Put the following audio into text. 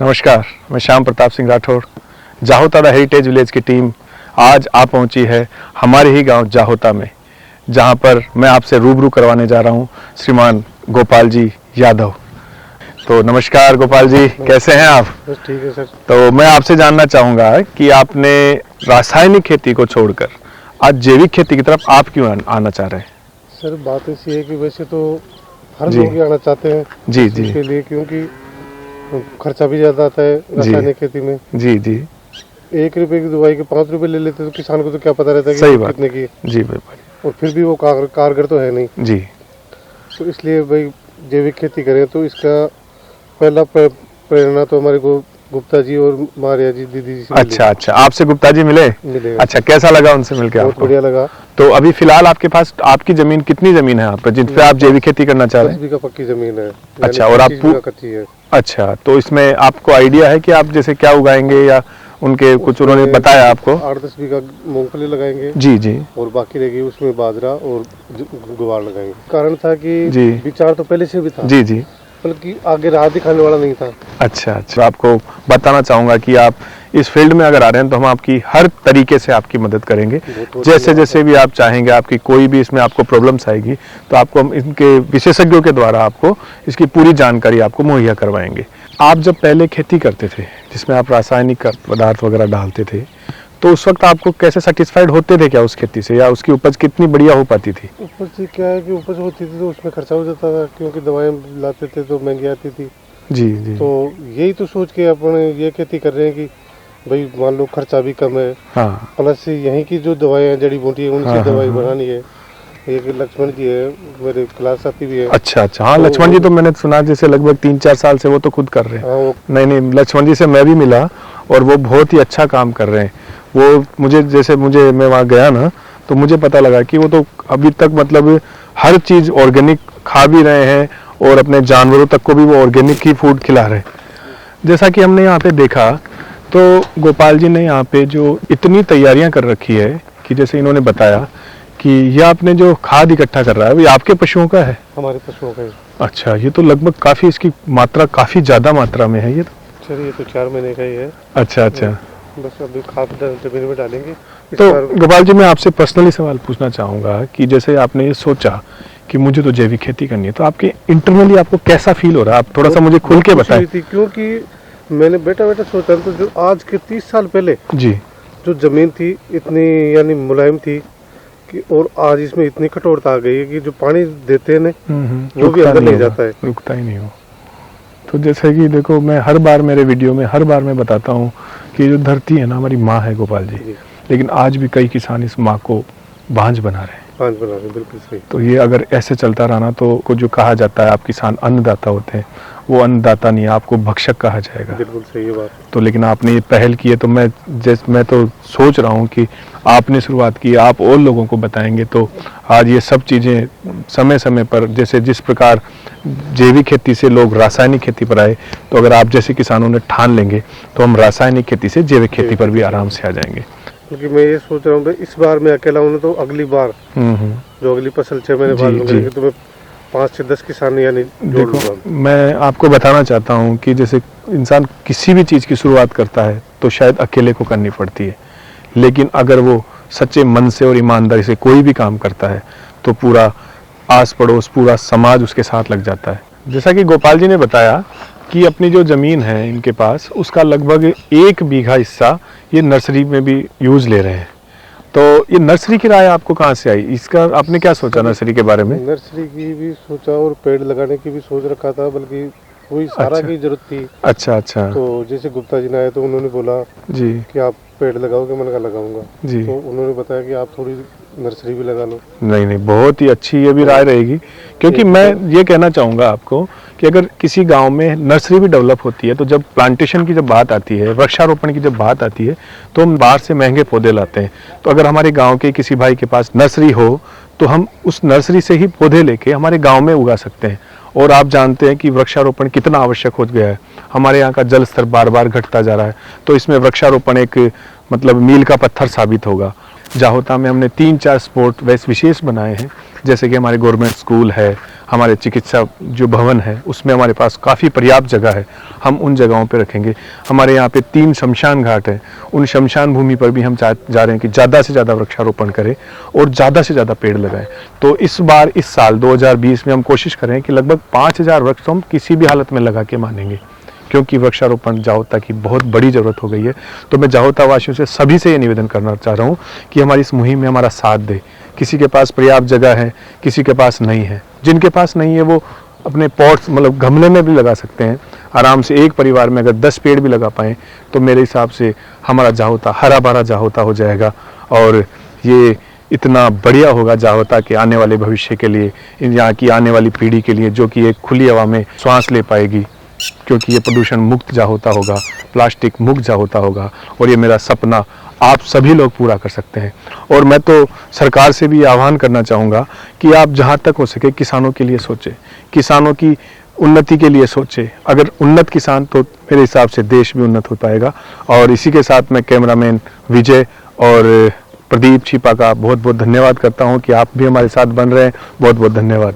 नमस्कार, मैं Shyam Pratap Singh Rathore. Jahota the heritage village की टीम आज आ पहुंची है हमारे ही गांव जाहोता में, जहां पर मैं आपसे रूबरू करवाने जा रहा हूं श्रीमान गोपाल जी यादव। तो नमस्कार गोपाल जी, कैसे हैं आप? बस ठीक है सर। तो मैं आपसे जानना चाहूँगा कि आपने रासायनिक खेती को छोड़कर आज जैविक खेती की तरफ आप क्यों आना चाह रहे हैं? सर बात ऐसी है कि वैसे तो हर जी। लोग ही आना चाहते हैं जी जी इसके लिए, क्योंकि खर्चा भी ज़्यादा आता है रासायनिक खेती में। जी जी 1 रुपए की दवाई के 5 रुपए ले लेते तो किसान को तो क्या पता रहता है सही कि बात। कितने की, जी भाई। और फिर भी वो कारगर तो है नहीं। जी तो इसलिए भाई जैविक खेती करें तो इसका पहला प्रेरणा तो हमारे को गुप्ता जी और मारिया जी दीदी जी से अच्छा अच्छा, आपसे गुप्ता जी मिले? मिले। अच्छा, कैसा लगा उनसे मिलकर बहुत आपको? बढ़िया लगा। तो अभी फिलहाल आपके पास आपकी जमीन कितनी जमीन है आप पर जिन पे आप जैविक खेती करना चाह रहे 10 हैं? बीघा पक्की जमीन है। अच्छा, और आप 25 बीघा कच्ची है। अच्छा, तो इसमें आपको आइडिया है कि आप जैसे क्या उगाएंगे या उनके कुछ उन्होंने बताया आपको? 8-10 बीघा मूंगफली लगाएंगे जी जी और बाकी रहेगी उसमें बाजरा और गुवार लगाएंगे। कारण था कि जी। विचार तो पहले से भी था, जी जी। बल्कि आगे राह दिखाने वाला नहीं था। अच्छा अच्छा, आपको बताना चाहूँगा कि आप इस फील्ड में अगर आ रहे हैं तो हम आपकी हर तरीके से आपकी मदद करेंगे। जैसे जैसे भी आप चाहेंगे, आपकी कोई भी इसमें आपको प्रॉब्लम्स आएगी तो आपको हम इनके विशेषज्ञों के द्वारा आपको इसकी पूरी जानकारी आपको मुहैया करवाएंगे। आप जब पहले खेती करते थे जिसमें आप रासायनिक पदार्थ वगैरह डालते थे, तो उस वक्त आपको कैसे सेटिस्फाइड होते थे क्या उस खेती से, या उसकी उपज कितनी बढ़िया हो पाती थी? उपज से क्या है कि उपज होती थी तो उसमें खर्चा हो जाता था, क्योंकि दवाएं लाते थे तो महंगी आती थी। जी जी। तो यही तो सोच के अपन ये खेती कर रहे हैं कि भाई मान लो खर्चा भी कम है, हाँ प्लस यहीं की जो दवाएं हैं जड़ी बूटी है उनसे हाँ, दवाई हाँ। बनानी है। एक लक्ष्मण जी है, मेरे क्लास साथी भी है। अच्छा अच्छा, हाँ तो लक्ष्मण जी तो मैंने सुना जैसे लगभग 3-4 साल से वो तो खुद कर रहे हैं। हाँ, वो नहीं नहीं, लक्ष्मण जी से मैं भी मिला और वो बहुत ही अच्छा काम कर रहे हैं। वो मैं वहाँ गया ना तो मुझे पता लगा कि वो तो अभी तक मतलब हर चीज़ ऑर्गेनिक खा भी रहे हैं और अपने जानवरों तक को भी वो ऑर्गेनिक ही फूड खिला रहे हैं। जैसा कि हमने यहाँ पे देखा तो गोपाल जी ने यहाँ पे जो इतनी तैयारियां कर रखी है कि जैसे इन्होंने बताया कि ये आपने जो खाद इकट्ठा कर रहा है वो आपके पशुओं का है? हमारे पशुओं का है। अच्छा, ये तो लगभग काफी इसकी मात्रा काफी ज्यादा मात्रा में है ये तो। चलिए, ये तो 4 महीने का ही है। अच्छा अच्छा। बस अभी खाद जमीन में डालेंगे इस तो बार। गोपाल जी, मैं आपसे पर्सनली सवाल पूछना चाहूंगा कि जैसे आपने ये सोचा कि मुझे तो जैविक खेती करनी है, तो आपके इंटरनली आपको कैसा फील हो रहा है? आप थोड़ा सा मुझे खुल के खुशी बताएं। हुई थी, क्योंकि मैंने बेटा सोचा तो जो आज के 30 साल पहले जी जो जमीन थी इतनी यानी मुलायम थी कि, और आज इसमें इतनी कठोरता आ गई है कि जो पानी देते हैं ना वो भी रुकता अंदर नहीं होगा, जाता है। रुकता ही नहीं हो। तो जैसे कि देखो, मैं हर बार मेरे वीडियो में हर बार मैं बताता हूँ कि जो धरती है ना हमारी माँ है गोपाल जी, लेकिन आज भी कई किसान इस माँ को बांझ बना रहे हैं। बांझ बना रहे, बिल्कुल सही। तो ये अगर ऐसे चलता रहा ना तो को जो कहा जाता है आप किसान अन्नदाता होते हैं, वो अन्नदाता नहीं, आपको भक्षक कहा जाएगा। बिल्कुल सही है बात। तो लेकिन आपने ये पहल की है तो मैं तो सोच रहा हूँ कि आपने शुरुआत की, आप और लोगों को बताएंगे तो आज ये सब चीज़ें समय समय पर, जैसे जिस प्रकार जैविक खेती से लोग रासायनिक खेती पर आए, तो अगर आप जैसे किसानों ने ठान लेंगे तो हम रासायनिक खेती से जैविक खेती पर भी आराम से आ जाएंगे। क्योंकि मैं ये सोच रहा हूँ भाई इस बार मैं अकेला हूँ तो अगली बार जो अगली फसल 6 महीने बाद लगाएंगे तो मैं 5 से 10 किसान यानी जोड़ लूंगा। मैं आपको बताना चाहता हूँ कि जैसे इंसान किसी भी चीज़ की शुरुआत करता है तो शायद अकेले को करनी पड़ती है, लेकिन अगर वो सच्चे मन से और ईमानदारी से कोई भी काम करता है तो पूरा आस पड़ोस पूरा समाज उसके साथ लग जाता है। जैसा कि गोपाल जी ने बताया कि अपनी जो ज़मीन है इनके पास उसका लगभग 1 बीघा हिस्सा ये नर्सरी में भी यूज़ ले रहे हैं। तो ये नर्सरी की राय आपको कहाँ से आई? इसका आपने क्या सोचा नर्सरी के बारे में? नर्सरी की भी सोचा और पेड़ लगाने की भी सोच रखा था, बल्कि कोई सारा की जरूरत थी। अच्छा अच्छा। तो जैसे गुप्ता जी ने आए तो उन्होंने बोला जी कि आप पेड़ लगाओगे, मैंने कहा लगाऊंगा जी। तो उन्होंने बताया कि आप थोड़ी नर्सरी भी लगा लो। नहीं नहीं, बहुत ही अच्छी ये भी राय रहेगी, क्योंकि मैं ये कहना चाहूँगा आपको कि अगर किसी गांव में नर्सरी भी डेवलप होती है तो जब प्लांटेशन की जब बात आती है, वृक्षारोपण की जब बात आती है, तो हम बाहर से महंगे पौधे लाते हैं। तो अगर हमारे गांव के किसी भाई के पास नर्सरी हो तो हम उस नर्सरी से ही पौधे लेके हमारे गांव में उगा सकते हैं। और आप जानते हैं कि वृक्षारोपण कितना आवश्यक हो गया है, हमारे यहाँ का जल स्तर बार बार घटता जा रहा है, तो इसमें वृक्षारोपण एक मतलब मील का पत्थर साबित होगा। जाहोता में हमने 3-4 स्पोर्ट विशेष बनाए हैं, जैसे कि हमारे गवर्नमेंट स्कूल है, हमारे चिकित्सा जो भवन है उसमें हमारे पास काफ़ी पर्याप्त जगह है, हम उन जगहों पे रखेंगे। हमारे यहाँ पे 3 शमशान घाट है, उन शमशान भूमि पर भी हम जा रहे हैं कि ज़्यादा से ज़्यादा वृक्षारोपण करें और ज़्यादा से ज़्यादा पेड़ लगाएं। तो इस बार इस साल 2020 में हम कोशिश करें कि लगभग 5000 वृक्ष तो हम किसी भी हालत में लगा के मानेंगे, क्योंकि वृक्षारोपण जाहोता की बहुत बड़ी ज़रूरत हो गई है। तो मैं जाहोता वासियों से सभी से ये निवेदन करना चाह रहा हूँ कि हमारी इस मुहिम में हमारा साथ दे। किसी के पास पर्याप्त जगह है, किसी के पास नहीं है, जिनके पास नहीं है वो अपने पॉट्स मतलब गमले में भी लगा सकते हैं आराम से। एक परिवार में अगर 10 पेड़ भी लगा पाएँ तो मेरे हिसाब से हमारा जाहोता हरा भरा जाहोता हो जाएगा और ये इतना बढ़िया होगा जाहोता के आने वाले भविष्य के लिए, यहाँ की आने वाली पीढ़ी के लिए, जो कि एक खुली हवा में सांस ले पाएगी, क्योंकि ये प्रदूषण मुक्त जाहोता होगा, प्लास्टिक मुक्त जाहोता होगा। और ये मेरा सपना आप सभी लोग पूरा कर सकते हैं। और मैं तो सरकार से भी आह्वान करना चाहूँगा कि आप जहाँ तक हो सके किसानों के लिए सोचें, किसानों की उन्नति के लिए सोचें। अगर उन्नत किसान तो मेरे हिसाब से देश भी उन्नत हो पाएगा। और इसी के साथ मैं कैमरामैन विजय और प्रदीप छिपा का बहुत बहुत धन्यवाद करता हूँ कि आप भी हमारे साथ बन रहे हैं। बहुत बहुत धन्यवाद।